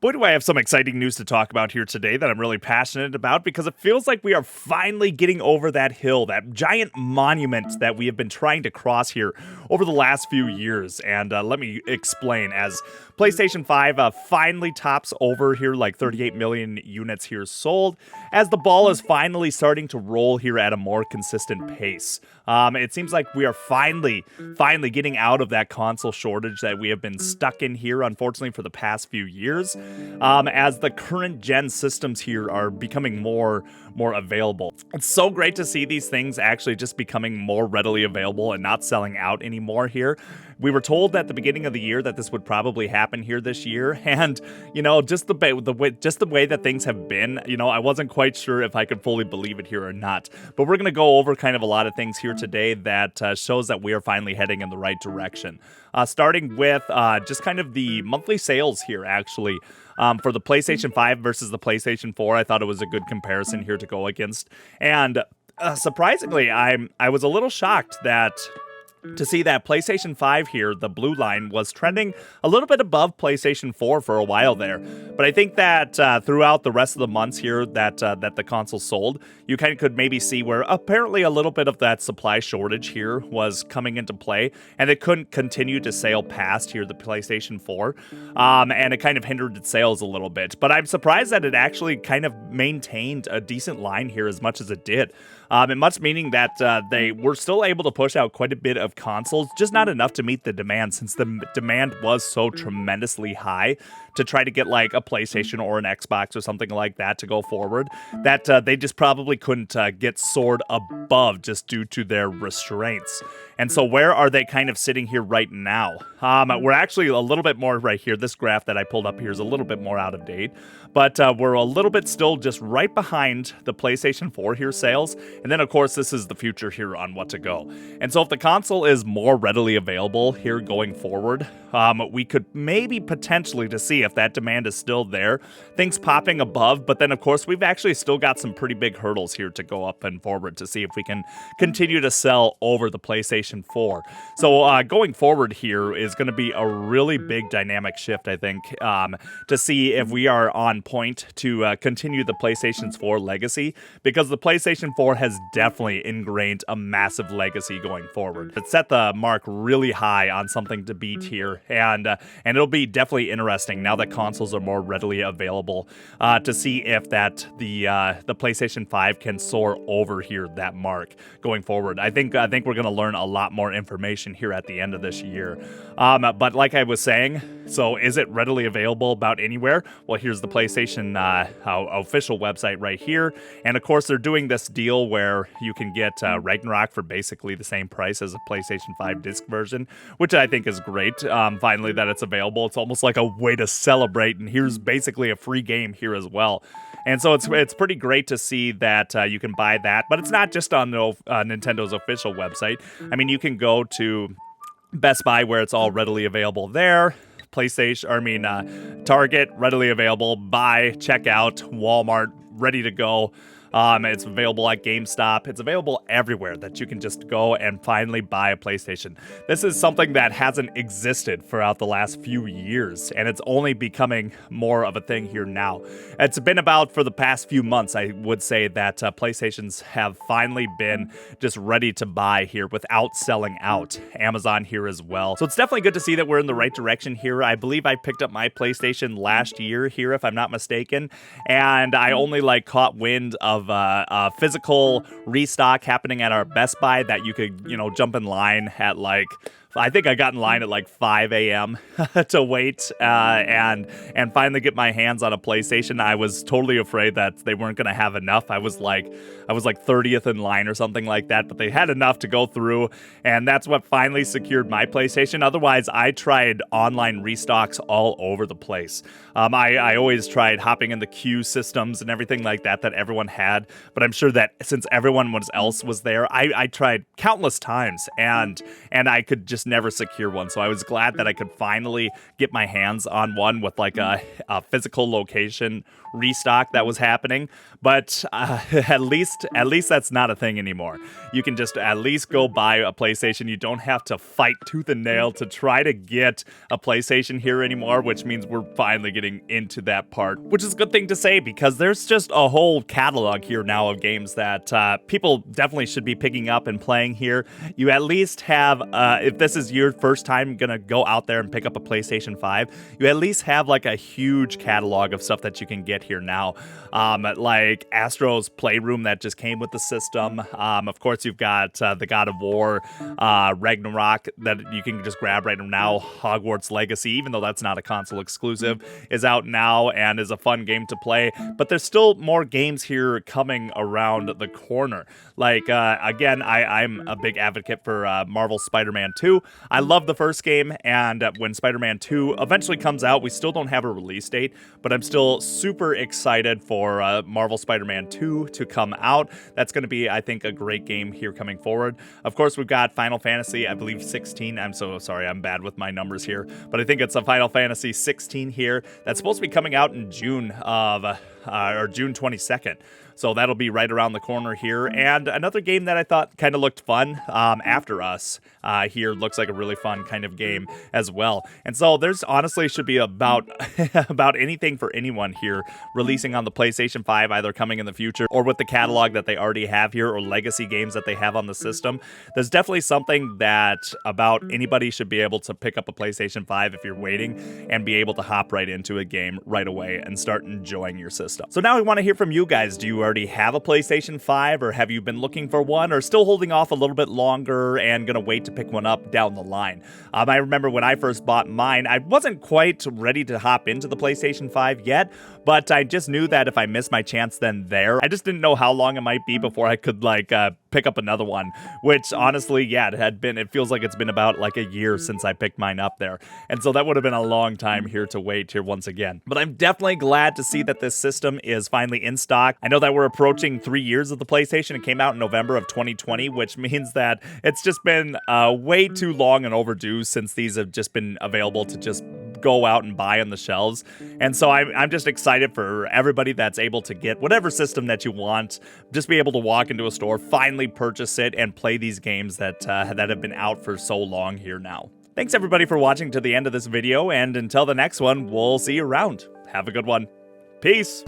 Boy, do I have some exciting news to talk about here today that I'm really passionate about because it feels like we are finally getting over that hill, that giant monument that we have been trying to cross here over the last few years. And let me explain. As PlayStation 5 finally tops over here, like 38 million units here sold, as the ball is finally starting to roll here at a more consistent pace. It seems like we are finally getting out of that console shortage that we have been stuck in here, unfortunately, for the past few years. As the current gen systems here are becoming more available. It's so great to see these things actually just becoming more readily available and not selling out anymore here. We were told at the beginning of the year that this would probably happen here this year, and just the way that things have been, I wasn't quite sure if I could fully believe it here or not. But we're gonna go over kind of a lot of things here today that shows that we are finally heading in the right direction. Starting with just kind of the monthly sales here, actually. For the PlayStation 5 versus the PlayStation 4, I thought it was a good comparison here to go against. And surprisingly, I was a little shocked to see that PlayStation 5 here, the blue line, was trending a little bit above PlayStation 4 for a while there. But I think that throughout the rest of the months here that the console sold, you kind of could maybe see where apparently a little bit of that supply shortage here was coming into play, and it couldn't continue to sail past here the PlayStation 4, and it kind of hindered its sales a little bit. But I'm surprised that it actually kind of maintained a decent line here as much as it did. It must meaning that they were still able to push out quite a bit of consoles, just not enough to meet the demand, since the demand was so tremendously high to try to get like a PlayStation or an Xbox or something like that to go forward, that they just probably couldn't get soared above just due to their restraints. And so where are they kind of sitting here right now? We're actually a little bit more right here. This graph that I pulled up here is a little bit more out of date, but we're a little bit still just right behind the PlayStation 4 here sales. And then, of course, this is the future here on what to go. And so if the console is more readily available here going forward, we could maybe potentially to see if that demand is still there, things popping above. But then, of course, we've actually still got some pretty big hurdles here to go up and forward to see if we can continue to sell over the PlayStation 4. So going forward here is going to be a really big dynamic shift, I think, to see if we are on point to continue the PlayStation 4 legacy, because the PlayStation 4 has definitely ingrained a massive legacy going forward. It set the mark really high on something to beat here, and it'll be definitely interesting now that consoles are more readily available to see if the PlayStation 5 can soar over here that mark going forward. I think we're going to learn a lot more information here at the end of this year. But like I was saying, so is it readily available about anywhere? Well, here's the PlayStation official website right here, and of course they're doing this deal where you can get Ragnarok for basically the same price as a PlayStation 5 disc version, which I think is great. Finally that it's available. It's almost like a way to celebrate, and here's basically a free game here as well. And so it's pretty great to see that you can buy that, but it's not just on Nintendo's official website. I mean, you can go to Best Buy where it's all readily available there. Target, readily available. Buy, checkout, Walmart, ready to go. It's available at GameStop. It's available everywhere that you can just go and finally buy a PlayStation. This is something that hasn't existed throughout the last few years, and it's only becoming more of a thing here now. It's been about for the past few months, I would say, that PlayStations have finally been just ready to buy here without selling out. Amazon here as well. So it's definitely good to see that we're in the right direction here. I believe I picked up my PlayStation last year here, if I'm not mistaken, and I only caught wind of physical restock happening at our Best Buy that you could, jump in line at I think I got in line at 5 a.m. to wait and finally get my hands on a PlayStation. I was totally afraid that they weren't going to have enough. I was like 30th in line or something like that, but they had enough to go through, and that's what finally secured my PlayStation. Otherwise, I tried online restocks all over the place. I always tried hopping in the queue systems and everything like that everyone had, but I'm sure that since everyone else was there, I tried countless times, and I could just just never secure one. So I was glad that I could finally get my hands on one with like a physical location restock that was happening. But at least that's not a thing anymore. You can just at least go buy a PlayStation. You don't have to fight tooth and nail to try to get a PlayStation here anymore, which means we're finally getting into that part, which is a good thing to say because there's just a whole catalog here now of games that people definitely should be picking up and playing here. You at least have, if this is your first time gonna go out there and pick up a PlayStation 5, you at least have like a huge catalog of stuff that you can get here now. Like Astro's Playroom that just came with the system. Of course, you've got the God of War, Ragnarok that you can just grab right now. Hogwarts Legacy, even though that's not a console exclusive, is out now and is a fun game to play. But there's still more games here coming around the corner. Like, again, I'm a big advocate for Marvel Spider-Man 2. I love the first game, and when Spider-Man 2 eventually comes out, we still don't have a release date, but I'm still super excited for Marvel Spider-Man 2 to come out. That's going to be, I think, a great game here coming forward. Of course, we've got Final Fantasy, I believe 16. I'm so sorry, I'm bad with my numbers here, but I think it's a Final Fantasy 16 here that's supposed to be coming out in June of, or June 22nd. So that'll be right around the corner here. And another game that I thought kind of looked fun, After Us, here looks like a really fun kind of game as well. And so there's honestly should be about about anything for anyone here releasing on the PlayStation 5, either coming in the future or with the catalog that they already have here or legacy games that they have on the system. There's definitely something that about anybody should be able to pick up a PlayStation 5 if you're waiting and be able to hop right into a game right away and start enjoying your system. So now we want to hear from you guys. Do you already have a PlayStation 5, or have you been looking for one, or still holding off a little bit longer and gonna wait to pick one up down the line? I remember when I first bought mine, I wasn't quite ready to hop into the PlayStation 5 yet, but I just knew that if I missed my chance then there, I just didn't know how long it might be before I could like pick up another one, which honestly, yeah, it feels like it's been about like a year since I picked mine up there. And so that would have been a long time here to wait here once again. But I'm definitely glad to see that this system is finally in stock. I know that we're approaching 3 years of the PlayStation. It came out in November of 2020, which means that it's just been way too long and overdue since these have just been available to just go out and buy on the shelves. And so I'm just excited for everybody that's able to get whatever system that you want, just be able to walk into a store, finally purchase it, and play these games that have been out for so long here now. Thanks everybody for watching to the end of this video, and until the next one, we'll see you around. Have a good one. Peace!